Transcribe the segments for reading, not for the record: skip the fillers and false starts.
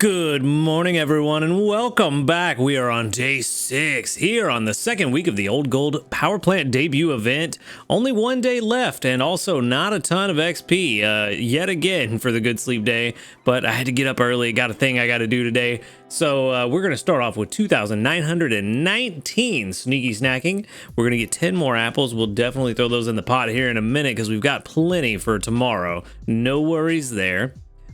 Good morning, everyone, and welcome back. We are on day 6 here on the second week of the Old Gold Power Plant debut event. Only one day left, and also not a ton of XP yet again for the Good Sleep Day. But I had to get up early, got a thing I got to do today. So we're going to start off with 2,919 sneaky snacking. We're going to get 10 more apples. We'll definitely throw those in the pot here in a minute because we've got plenty for tomorrow. No worries there.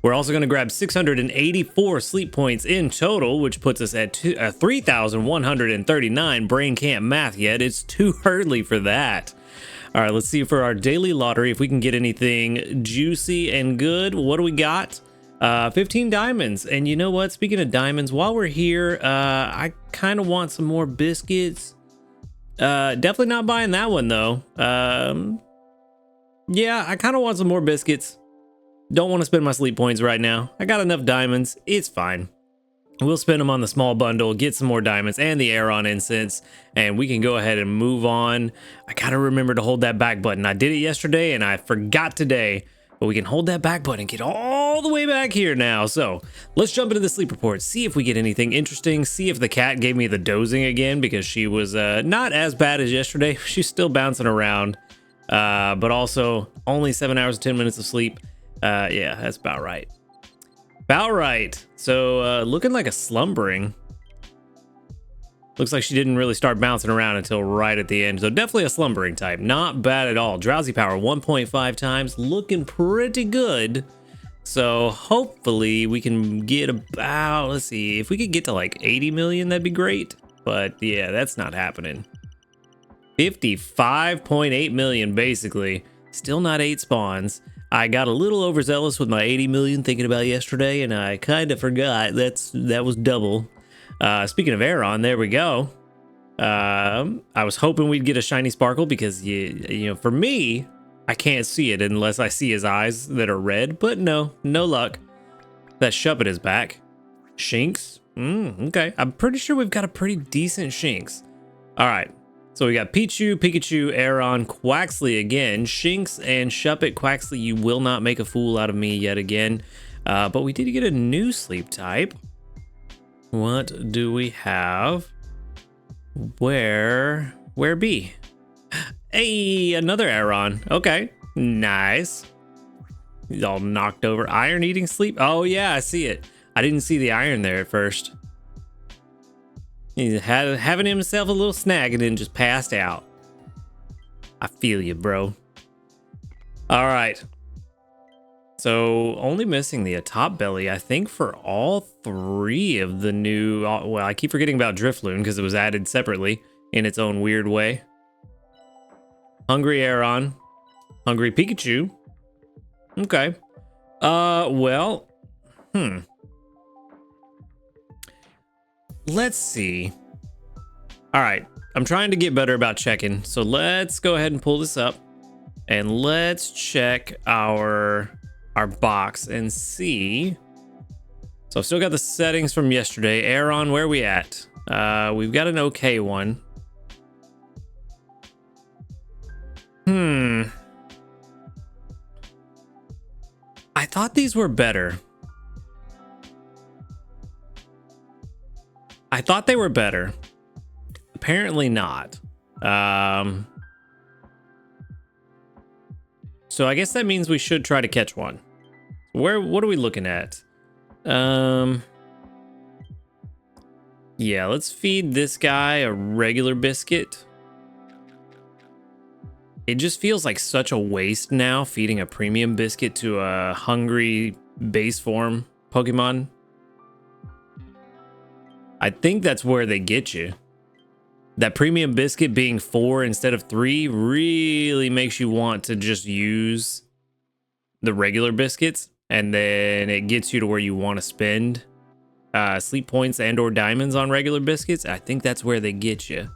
We're also going to grab 684 sleep points in total, which puts us at 3,139. Brain can't math yet. It's too early for that. All right, let's see for our daily lottery if we can get anything juicy and good. What do we got? 15 diamonds. And you know what? Speaking of diamonds, while we're here, I kind of want some more biscuits. Definitely not buying that one, though. Yeah, I kind of want some more biscuits. Don't want to spend my sleep points right now. I got enough diamonds. It's fine. We'll spend them on the small bundle, get some more diamonds and the Aron incense, and we can go ahead and move on. I gotta remember to hold that back button. I did it yesterday and I forgot today, but we can hold that back button and get all the way back here now. So let's jump into the sleep report, see if we get anything interesting, see if the cat gave me the dozing again, because she was not as bad as yesterday. She's still bouncing around, but also only 7 hours and 10 minutes of sleep. Yeah, that's about right. About right. So, looking like a slumbering. Looks like she didn't really start bouncing around until right at the end. So definitely a slumbering type. Not bad at all. Drowsy power 1.5 times. Looking pretty good. So hopefully we can get about, let's see, if we could get to like 80 million, that'd be great. But yeah, that's not happening. 55.8 million basically. Still not 8 spawns. I got a little overzealous with my 80 million thinking about yesterday, and I kind of forgot that was double. Speaking of Aron, there we go. I was hoping we'd get a shiny sparkle because, you know, for me, I can't see it unless I see his eyes that are red, but no luck. That Shuppet is back. Shinx? Okay. I'm pretty sure we've got a pretty decent Shinx. All right. So we got Pichu, Pikachu, Aron, Quaxley again, Shinx, and Shuppet. Quaxley, you will not make a fool out of me yet again. But we did get a new sleep type. What do we have? Where be? Hey, another Aron. Okay, nice. He's all knocked over. Iron eating sleep? Oh yeah, I see it. I didn't see the iron there at first. He's having himself a little snag and then just passed out. I feel you, bro. All right. So only missing the top belly, I think, for all 3 of the new. Well, I keep forgetting about Drifloon because it was added separately in its own weird way. Hungry Aron, Hungry Pikachu. Okay. Well, let's see. All right, I'm trying to get better about checking, so let's go ahead and pull this up and let's check our box and see. So I've still got the settings from yesterday. Aron, where are we at? We've got an okay one. I thought these were better. I thought they were better. Apparently not. So I guess that means we should try to catch one. What are we looking at? Yeah, let's feed this guy a regular biscuit. It just feels like such a waste now feeding a premium biscuit to a hungry base form Pokemon. I think that's where they get you. That premium biscuit being 4 instead of 3 really makes you want to just use the regular biscuits, and then it gets you to where you want to spend sleep points and or diamonds on regular biscuits. I think that's where they get you.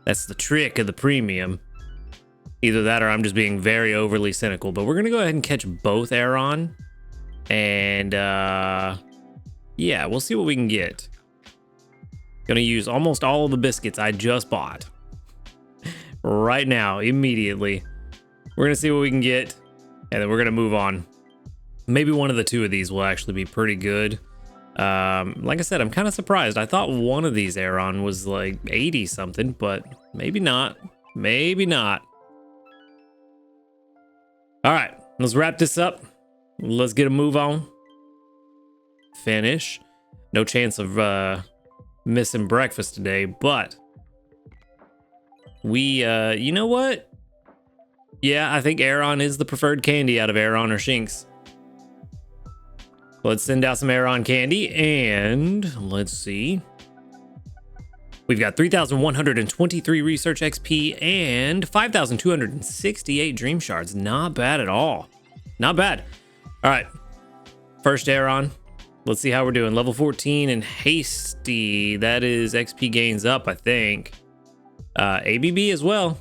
That's the trick of the premium. Either that or I'm just being very overly cynical, but we're going to go ahead and catch both Aron. And yeah, we'll see what we can get. Gonna use almost all of the biscuits I just bought right now, immediately. We're gonna see what we can get, and then we're gonna move on. Maybe one of the 2 of these will actually be pretty good. Like I said, I'm kind of surprised. I thought one of these Aron was like 80 something, but maybe not. Maybe not. All right, let's wrap this up. Let's get a move on. Finish. No chance of missing breakfast today, but we, you know what? Yeah, I think Aron is the preferred candy out of Aron or Shinx. Let's send out some Aron candy, and let's see. We've got 3,123 research XP and 5,268 dream shards. Not bad at all. Not bad. All right. First Aron. Let's see how we're doing. Level 14 and hasty. That is XP gains up, I think. ABB as well.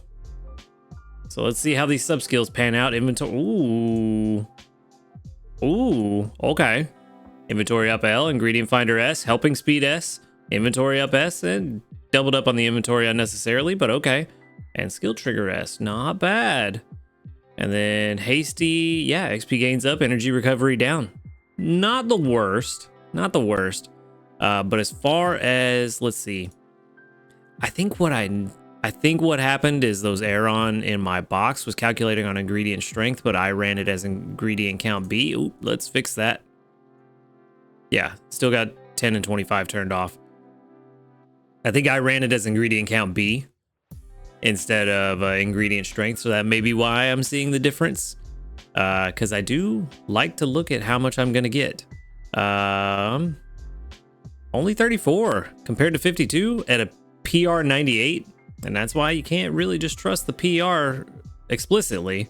So let's see how these sub skills pan out. Inventory. Ooh. Ooh. Okay. Inventory up L. Ingredient finder S. Helping speed S. Inventory up S. And doubled up on the inventory unnecessarily, but okay. And skill trigger S. Not bad. And then hasty. Yeah. XP gains up. Energy recovery down. Not the worst. Not the worst. But as far as, let's see. I think what happened is those Aron in my box was calculating on ingredient strength, but I ran it as ingredient count B. Ooh, let's fix that. Yeah, still got 10 and 25 turned off. I think I ran it as ingredient count B instead of ingredient strength, so that may be why I'm seeing the difference. Because I do like to look at how much I'm going to get. Only 34 compared to 52 at a PR 98. And that's why you can't really just trust the PR explicitly.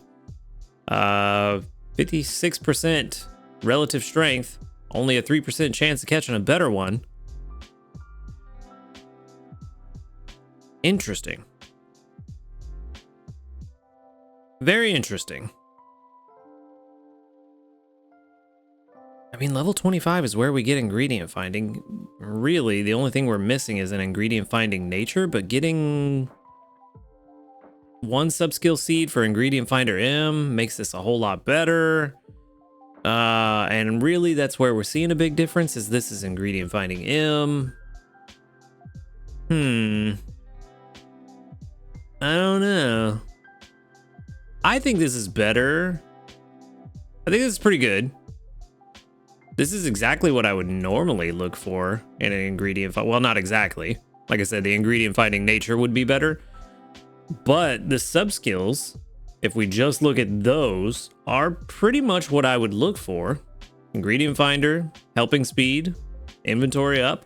56% relative strength, only a 3% chance of catching a better one. Interesting. Very interesting. I mean, level 25 is where we get ingredient finding. Really, the only thing we're missing is an ingredient finding nature, but getting one subskill seed for ingredient finder M makes this a whole lot better. And really, that's where we're seeing a big difference, is this is ingredient finding M. I don't know. I think this is better. I think this is pretty good. This is exactly what I would normally look for in an ingredient. Well, not exactly. Like I said, the ingredient finding nature would be better. But the sub skills, if we just look at those, are pretty much what I would look for. Ingredient finder, helping speed, inventory up.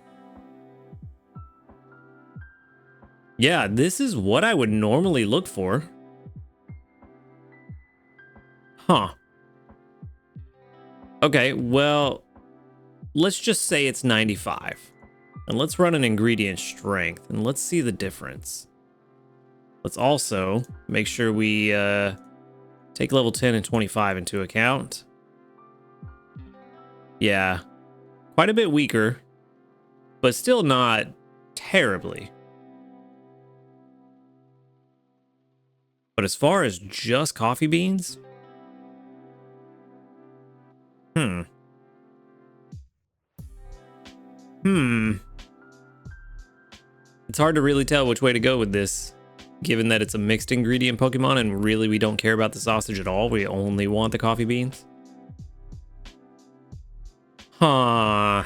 Yeah, this is what I would normally look for. Huh. Okay, well, let's just say it's 95. And let's run an ingredient strength and let's see the difference. Let's also make sure we take level 10 and 25 into account. Yeah, quite a bit weaker, but still not terribly. But as far as just coffee beans, it's hard to really tell which way to go with this, given that it's a mixed ingredient Pokemon and really we don't care about the sausage at all. We only want the coffee beans. Huh.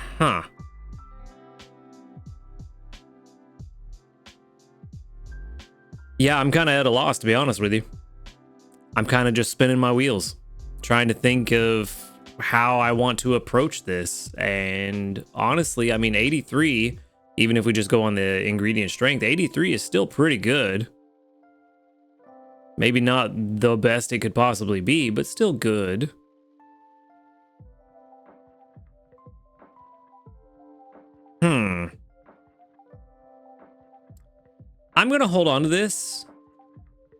Yeah, I'm kind of at a loss, to be honest with you. I'm kind of just spinning my wheels, trying to think of how I want to approach this. And honestly, I mean, 83, even if we just go on the ingredient strength, 83 is still pretty good. Maybe not the best it could possibly be, but still good. I'm gonna hold on to this,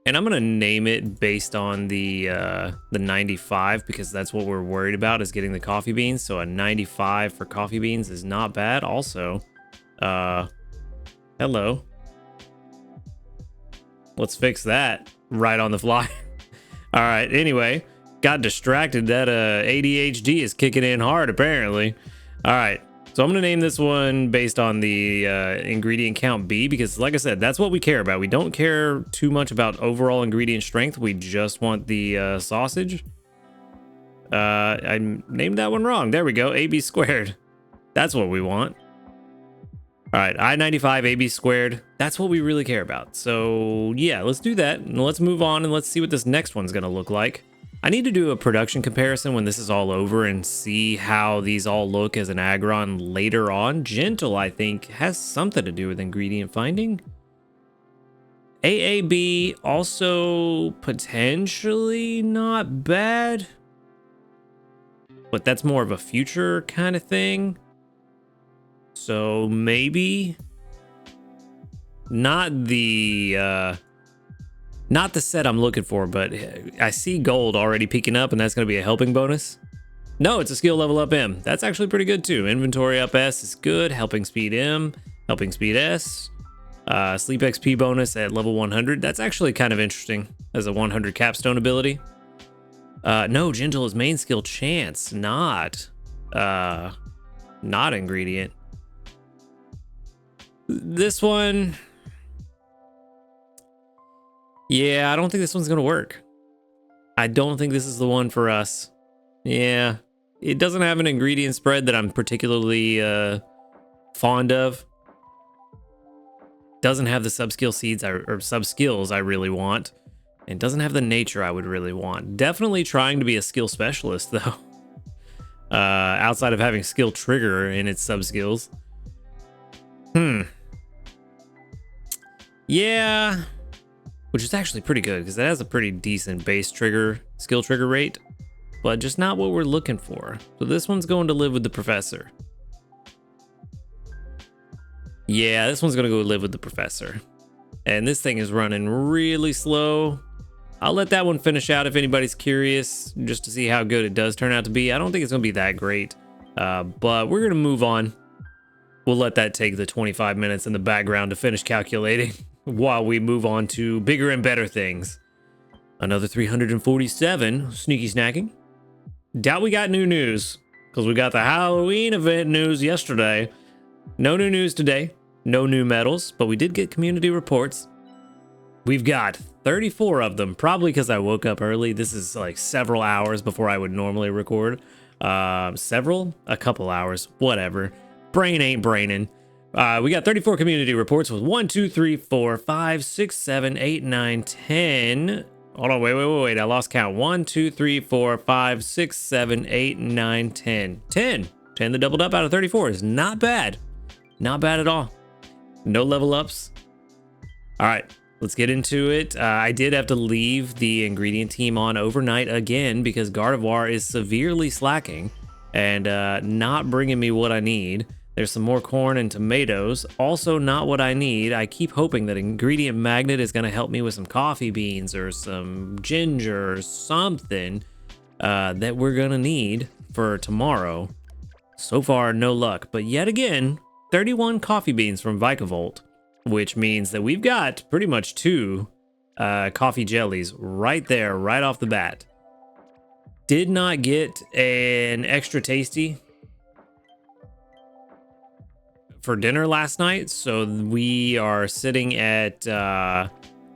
and I'm gonna name it based on the 95, because that's what we're worried about, is getting the coffee beans. So a 95 for coffee beans is not bad. Also, hello. Let's fix that right on the fly. All right. Anyway, got distracted. That ADHD is kicking in hard, apparently. All right. So I'm going to name this one based on the ingredient count B, because like I said, that's what we care about. We don't care too much about overall ingredient strength. We just want the sausage. I named that one wrong. There we go. AB squared. That's what we want. All right, I-95 AB squared. That's what we really care about. So yeah, let's do that. And let's move on and let's see what this next one's going to look like. I need to do a production comparison when this is all over and see how these all look as an Aron later on. Gentle, I think, has something to do with ingredient finding. AAB also potentially not bad, but that's more of a future kind of thing. So maybe not the set I'm looking for, but I see gold already peeking up, and that's going to be a helping bonus. No, it's a skill level up M. That's actually pretty good too. Inventory up S is good. Helping speed M, helping speed S. Sleep XP bonus at level 100. That's actually kind of interesting as a 100 capstone ability. No, gentle is main skill chance, not ingredient. This one, yeah, I don't think this one's gonna work. I don't think this is the one for us. Yeah, it doesn't have an ingredient spread that I'm particularly fond of. Doesn't have the sub-skill seeds or sub-skills I really want. And doesn't have the nature I would really want. Definitely trying to be a skill specialist though. Outside of having skill trigger in its sub-skills. Yeah, which is actually pretty good because it has a pretty decent base trigger, skill trigger rate, but just not what we're looking for. So this one's going to live with the professor. Yeah, this one's going to go live with the professor. And this thing is running really slow. I'll let that one finish out if anybody's curious, just to see how good it does turn out to be. I don't think it's going to be that great, but we're going to move on. We'll let that take the 25 minutes in the background to finish calculating while we move on to bigger and better things. Another 347, sneaky snacking. Doubt we got new news, because we got the Halloween event news yesterday. No new news today, no new medals, but we did get community reports. We've got 34 of them, probably because I woke up early. This is like several hours before I would normally record. A couple hours, whatever. Brain ain't braining. We got 34 community reports with 1, 2, 3, 4, 5, 6, 7, 8, 9, 10. Hold on, wait. I lost count. 1, 2, 3, 4, 5, 6, 7, 8, 9, 10. 10 that doubled up out of 34 is not bad. Not bad at all. No level ups. All right, let's get into it. I did have to leave the ingredient team on overnight again because Gardevoir is severely slacking and not bringing me what I need. There's some more corn and tomatoes, also not what I need. I keep hoping that Ingredient Magnet is going to help me with some coffee beans or some ginger or something that we're going to need for tomorrow. So far, no luck, but yet again, 31 coffee beans from Vikavolt, which means that we've got pretty much 2 coffee jellies right there, right off the bat. Did not get an extra tasty for dinner last night, so we are sitting at I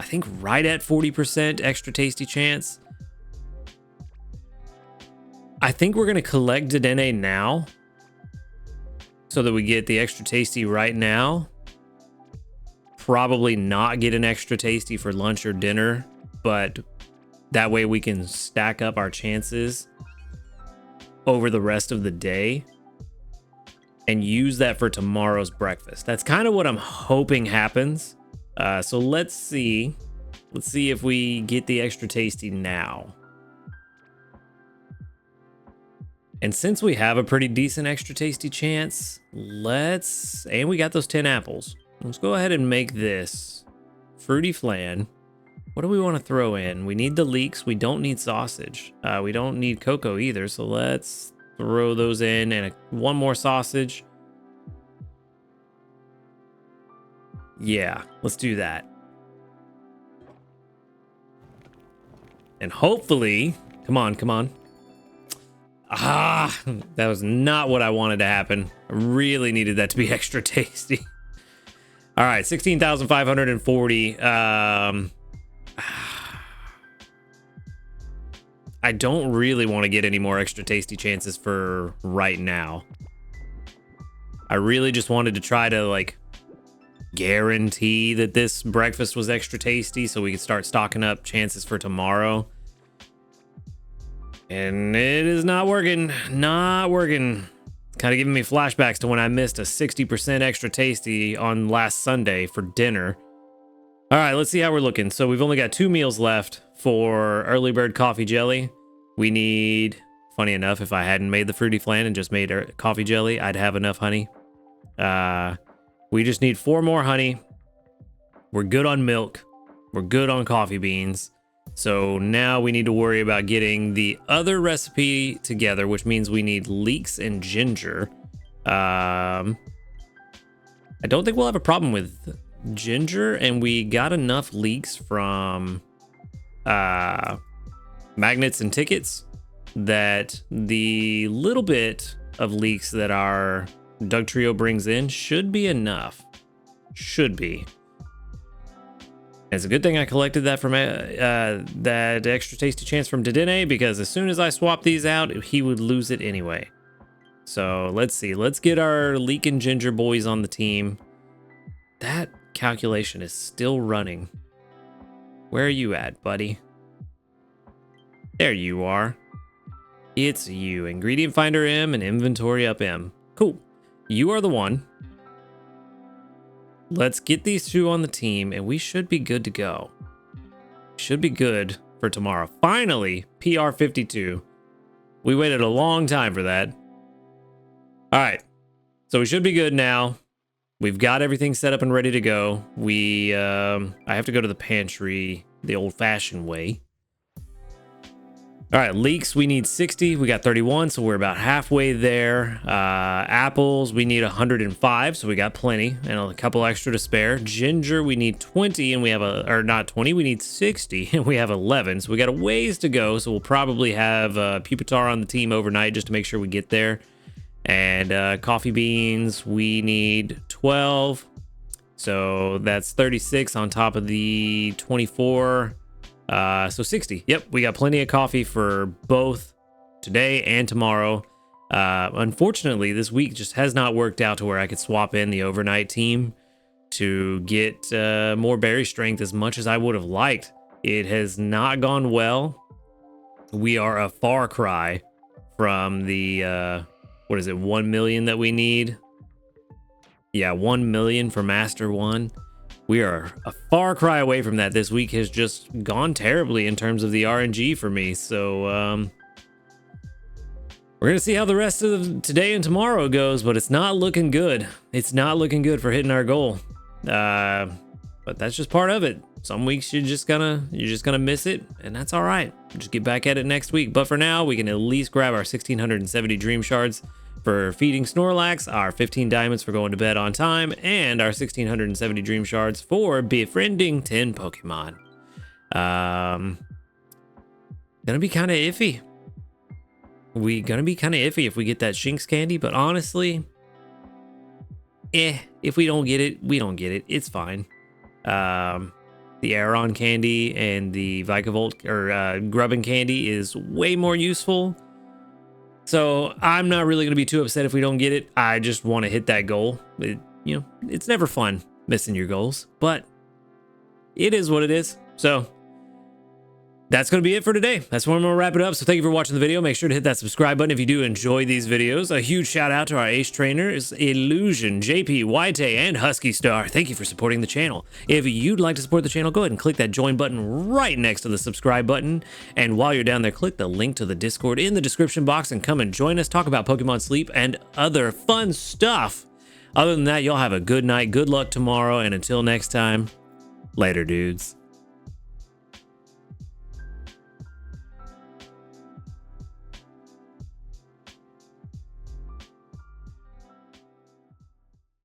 think right at 40% extra tasty chance. I think we're gonna collect Dedenne now so that we get the extra tasty right now. Probably not get an extra tasty for lunch or dinner, but that way we can stack up our chances over the rest of the day and use that for tomorrow's breakfast. That's kind of what I'm hoping happens. So let's see. Let's see if we get the extra tasty now. And since we have a pretty decent extra tasty chance, and we got those 10 apples. Let's go ahead and make this fruity flan. What do we want to throw in? We need the leeks. We don't need sausage. We don't need cocoa either. So let's throw those in and one more sausage. Yeah, let's do that. And hopefully, come on. Ah, that was not what I wanted to happen. I really needed that to be extra tasty. All right, 16,540. I don't really want to get any more extra tasty chances for right now. I really just wanted to try to like guarantee that this breakfast was extra tasty so we could start stocking up chances for tomorrow. And it is not working. Not working. Kind of giving me flashbacks to when I missed a 60% extra tasty on last Sunday for dinner. All right, let's see how we're looking. So we've only got 2 meals left for early bird coffee jelly. We need, funny enough, if I hadn't made the fruity flan and just made coffee jelly, I'd have enough honey. We just need 4 more honey. We're good on milk. We're good on coffee beans. So now we need to worry about getting the other recipe together, which means we need leeks and ginger. I don't think we'll have a problem with ginger, and we got enough leeks from magnets and tickets that the little bit of leeks that our Doug Trio brings in should be enough. Should be. It's a good thing I collected that from that extra tasty chance from Dedenne, because as soon as I swap these out, he would lose it anyway. So let's see. Let's get our leek and ginger boys on the team. That calculation is still running. Where are you at, buddy? There you are. It's you. Ingredient Finder M and Inventory Up M. Cool. You are the one. Let's get these 2 on the team, and we should be good to go. Should be good for tomorrow. Finally, PR 52. We waited a long time for that. All right. So we should be good now. We've got everything set up and ready to go. I have to go to the pantry the old-fashioned way. All right, leeks, we need 60. We got 31, so we're about halfway there. Apples, we need 105, so we got plenty, and a couple extra to spare. Ginger, we need 20, and we have or not 20, we need 60, and we have 11. So we got a ways to go, so we'll probably have Pupitar on the team overnight just to make sure we get there. And coffee beans, we need 12. So that's 36 on top of the 24. So 60. Yep, we got plenty of coffee for both today and tomorrow. Unfortunately, this week just has not worked out to where I could swap in the overnight team to get more berry strength as much as I would have liked. It has not gone well. We are a far cry from the, what is it, 1 million that we need? Yeah, 1 million for Master 1. We are a far cry away from that. This week has just gone terribly in terms of the RNG for me. So we're going to see how the rest of today and tomorrow goes, but it's not looking good. It's not looking good for hitting our goal. But that's just part of it. Some weeks you're just gonna miss it, and that's all right. Just get back at it next week. But for now, we can at least grab our 1,670 Dream Shards for feeding Snorlax, our 15 diamonds for going to bed on time, and our 1,670 Dream Shards for befriending 10 Pokemon. Gonna be kind of iffy. Gonna be kind of iffy if we get that Shinx candy, but honestly, if we don't get it, we don't get it. It's fine. The Aron candy and the Vikavolt or Grubbin candy is way more useful. So I'm not really going to be too upset if we don't get it. I just want to hit that goal. It's never fun missing your goals, but it is what it is. So that's going to be it for today. That's where I'm going to wrap it up. So thank you for watching the video. Make sure to hit that subscribe button if you do enjoy these videos. A huge shout out to our ace trainers, Illusion, JP, White, and Husky Star. Thank you for supporting the channel. If you'd like to support the channel, go ahead and click that join button right next to the subscribe button. And while you're down there, click the link to the Discord in the description box and come and join us, talk about Pokemon Sleep and other fun stuff. Other than that, y'all have a good night. Good luck tomorrow. And until next time, later, dudes.